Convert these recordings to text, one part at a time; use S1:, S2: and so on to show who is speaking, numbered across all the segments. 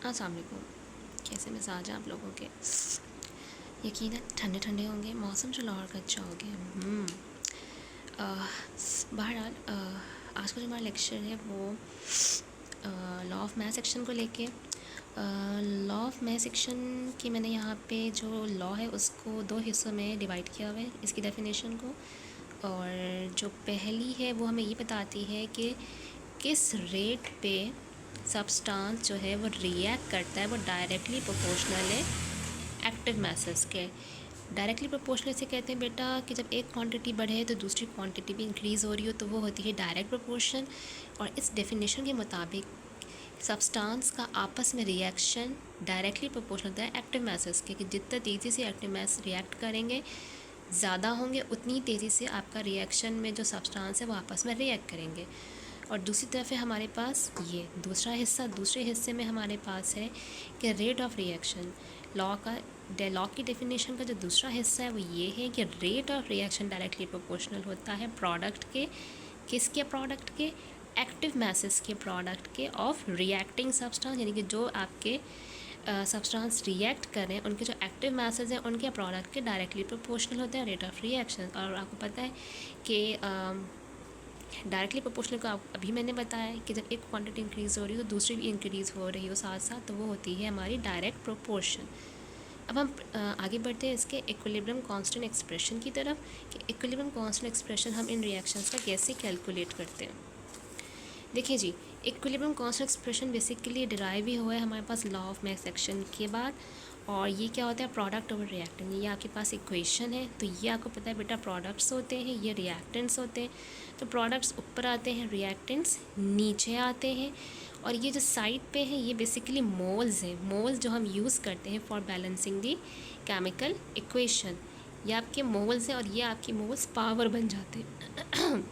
S1: अस्सलाम वालेकुम। कैसे मिजाज हैं आप लोगों के? यकीनन ठंडे ठंडे होंगे, मौसम जो लाहौर का अच्छा हो गया। बहरहाल आज का जो हमारा लेक्चर है वो लॉ ऑफ मैथ सेक्शन को लेके। लॉ ऑफ मैथ सेक्शन की मैंने यहाँ पे जो लॉ है उसको दो हिस्सों में डिवाइड किया हुआ है, इसकी डेफिनेशन को। और जो पहली है वो हमें ये बताती है कि किस रेट पे सब्सटेंस जो है वो रिएक्ट करता है, वो डायरेक्टली प्रोपोर्शनल है एक्टिव मासेस के। डायरेक्टली प्रोपोर्शनल से कहते हैं बेटा कि जब एक क्वांटिटी बढ़े तो दूसरी क्वांटिटी भी इंक्रीज़ हो रही हो, तो वो होती है डायरेक्ट प्रोपोर्शन। और इस डेफिनेशन के मुताबिक सब्सटेंस का आपस में रिएक्शन डायरेक्टली प्रोपोर्शनल होता है एक्टिव मासेस के, कि जितना तेज़ी से एक्टिव मास रिएक्ट करेंगे, ज़्यादा होंगे, उतनी तेज़ी से आपका रिएक्शन में जो सब्सटेंस है वो आपस में रिएक्ट करेंगे। और दूसरी तरफ है हमारे पास ये दूसरा हिस्सा। दूसरे हिस्से में हमारे पास है कि रेट ऑफ रिएक्शन। लॉ की डेफिनेशन का जो दूसरा हिस्सा है वो ये है कि rate of reaction directly proportional होता है प्रोडक्ट के, किसके प्रोडक्ट के, एक्टिव मैसेस के प्रोडक्ट के ऑफ रिएक्टिंग सब्सटेंस, यानी कि जो आपके सब्सटेंस रिएक्ट करें उनके जो एक्टिव मैसेज हैं उनके प्रोडक्ट के डायरेक्टली प्रोपोर्शनल होते हैं रेट ऑफ रिएक्शन। और आपको पता है कि डायरेक्टली प्रोपोर्शनल को अभी मैंने बताया कि जब एक क्वांटिटी इंक्रीज़ हो रही हो तो दूसरी भी इंक्रीज़ हो रही हो साथ साथ, तो वो होती है हमारी डायरेक्ट प्रोपोर्शन। अब हम आगे बढ़ते हैं इसके इक्विलिब्रियम कांस्टेंट एक्सप्रेशन की तरफ, कि इक्विलिब्रियम कांस्टेंट एक्सप्रेशन हम इन रिएक्शंस का कैसे कैलकुलेट करते हैं। देखिए जी, equilibrium constant expression basically derive ही हुआ है हमारे पास लॉ ऑफ मैथ सेक्शन के बाद। और ये क्या होता है, प्रोडक्ट ओवर रिएक्टेंट। ये आपके पास इक्वेशन है, तो ये आपको पता है बेटा प्रोडक्ट्स होते हैं, ये रिएक्टेंट्स होते हैं। तो प्रोडक्ट्स ऊपर आते हैं, रिएक्टेंट्स नीचे आते हैं। और ये जो साइड पे है ये बेसिकली मोल्स हैं, मोल्स जो हम यूज़ करते हैं for balancing the chemical equation. ये आपके मोल्स हैं और ये आपके मोल्स पावर बन जाते हैं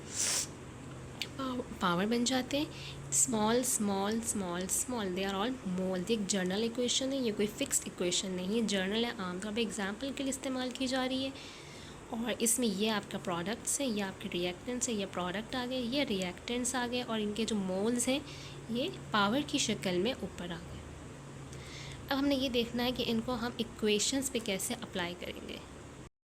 S1: पावर बन जाते हैं। Small small small small, they are all mole. एक जर्नल इक्वेशन है, ये कोई फिक्स इक्वेशन नहीं है, जर्नल है, आमतौर पर एग्जाम्पल के लिए इस्तेमाल की जा रही है। और इसमें ये आपका प्रोडक्ट्स है, ये आपके रिएक्टेंट्स है, ये प्रोडक्ट आ गए, ये रिएक्टेंट्स आ गए, और इनके जो मोल्स हैं ये पावर की शक्ल में ऊपर आ गए। अब हमने ये देखना है कि इनको हम इक्वेशंस पे कैसे अप्लाई करेंगे।